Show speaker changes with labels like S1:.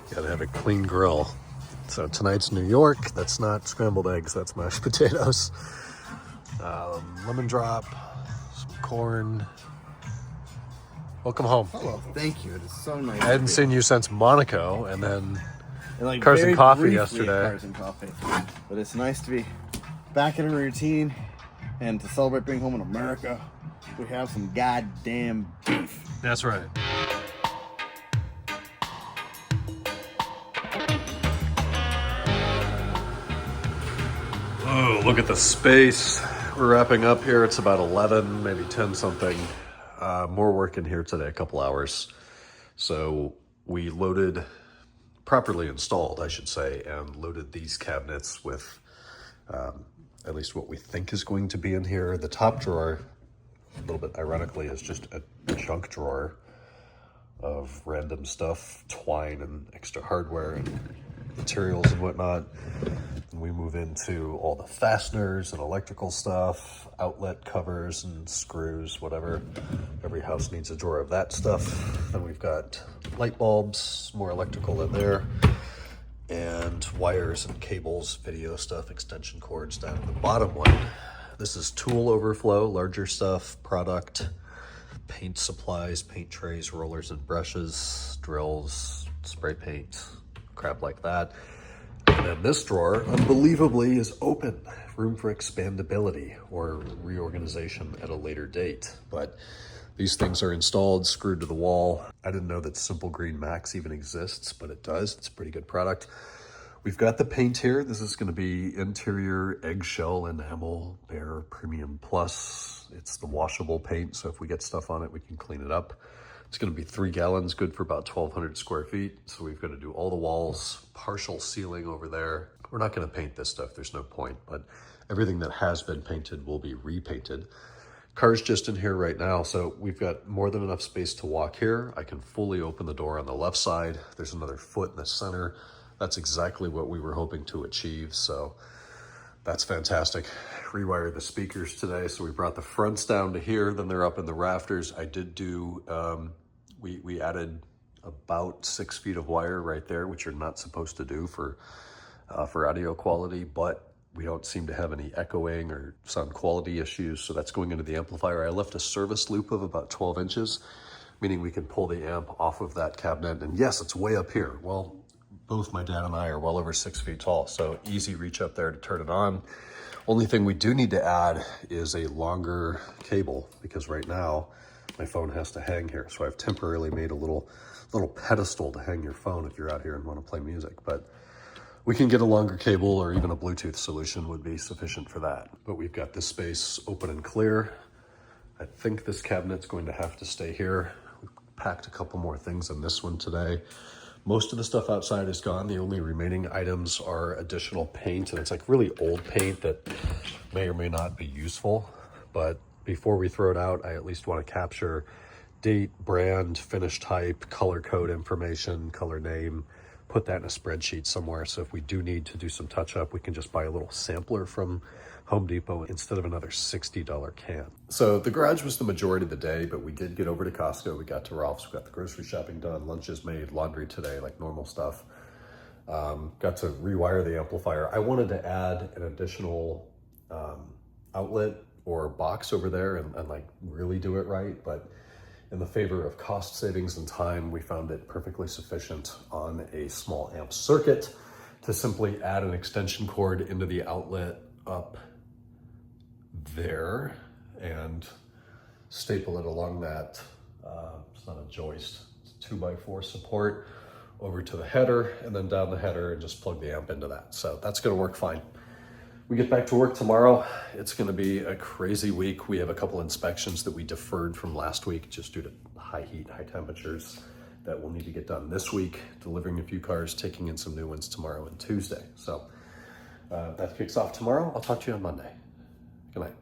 S1: Gotta have a clean grill. So tonight's New York. That's not scrambled eggs, that's mashed potatoes. Lemon drop, some corn. Welcome home.
S2: Hello, thank you. It is so nice.
S1: I hadn't seen you since Monaco, and then
S2: like
S1: Cars and Coffee
S2: briefly
S1: yesterday.
S2: Cars and Coffee. But it's nice to be back in a routine and to celebrate being home in America. We have some goddamn beef.
S1: That's right. Oh, look at the space. We're wrapping up here. It's about 11, maybe 10 something. More work in here today, a couple hours. So we loaded, properly installed, I should say, and loaded these cabinets with at least what we think is going to be in here. The top drawer, a little bit ironically, is just a junk drawer of random stuff, twine and extra hardware and materials and whatnot. And we move into all the fasteners and electrical stuff, outlet covers and screws, whatever. Every house needs a drawer of that stuff. Then we've got light bulbs, more electrical in there, and wires and cables, video stuff, extension cords down in the bottom one. This is tool overflow, larger stuff, product, paint supplies, paint trays, rollers and brushes, drills, spray paint, crap like that. And then this drawer, unbelievably, is open. Room for expandability or reorganization at a later date. But these things are installed, screwed to the wall. I didn't know that Simple Green Max even exists, but it does. It's a pretty good product. We've got the paint here. This is going to be interior eggshell enamel Bear Premium Plus. It's the washable paint, so if we get stuff on it, we can clean it up. It's going to be 3 gallons, good for about 1,200 square feet. So we've got to do all the walls, partial ceiling over there. We're not going to paint this stuff. There's no point, but everything that has been painted will be repainted. Car's just in here right now, so we've got more than enough space to walk here. I can fully open the door on the left side. There's another foot in the center. That's exactly what we were hoping to achieve, so that's fantastic. Rewired the speakers today, so we brought the fronts down to here, then they're up in the rafters. I did do, we added about 6 feet of wire right there, which you're not supposed to do for audio quality, but we don't seem to have any echoing or sound quality issues, so that's going into the amplifier. I left a service loop of about 12 inches, meaning we can pull the amp off of that cabinet, and yes, it's way up here. Well, both my dad and I are well over 6 feet tall, so easy reach up there to turn it on. Only thing we do need to add is a longer cable, because right now my phone has to hang here. So I've temporarily made a little pedestal to hang your phone if you're out here and want to play music. But we can get a longer cable, or even a Bluetooth solution would be sufficient for that. But we've got this space open and clear. I think this cabinet's going to have to stay here. We packed a couple more things in this one today. Most of the stuff outside is gone. The only remaining items are additional paint, and it's like really old paint that may or may not be useful. But before we throw it out, I at least want to capture date, brand, finish type, color code information, color name, put that in a spreadsheet somewhere. So if we do need to do some touch up, we can just buy a little sampler from Home Depot instead of another $60 can. So the garage was the majority of the day, but we did get over to Costco. We got to Ralph's, we got the grocery shopping done, lunches made, laundry today, like normal stuff. Got to rewire the amplifier. I wanted to add an additional outlet or box over there and like really do it right, but in the favor of cost savings and time, we found it perfectly sufficient on a small amp circuit to simply add an extension cord into the outlet up there and staple it along that, it's not a joist, it's a 2x4 support over to the header, and then down the header and just plug the amp into that. So that's gonna work fine. We get back to work tomorrow. It's gonna be a crazy week. We have a couple inspections that we deferred from last week just due to high heat, high temperatures that we'll need to get done this week, delivering a few cars, taking in some new ones tomorrow and Tuesday. So that kicks off tomorrow. I'll talk to you on Monday. Good night.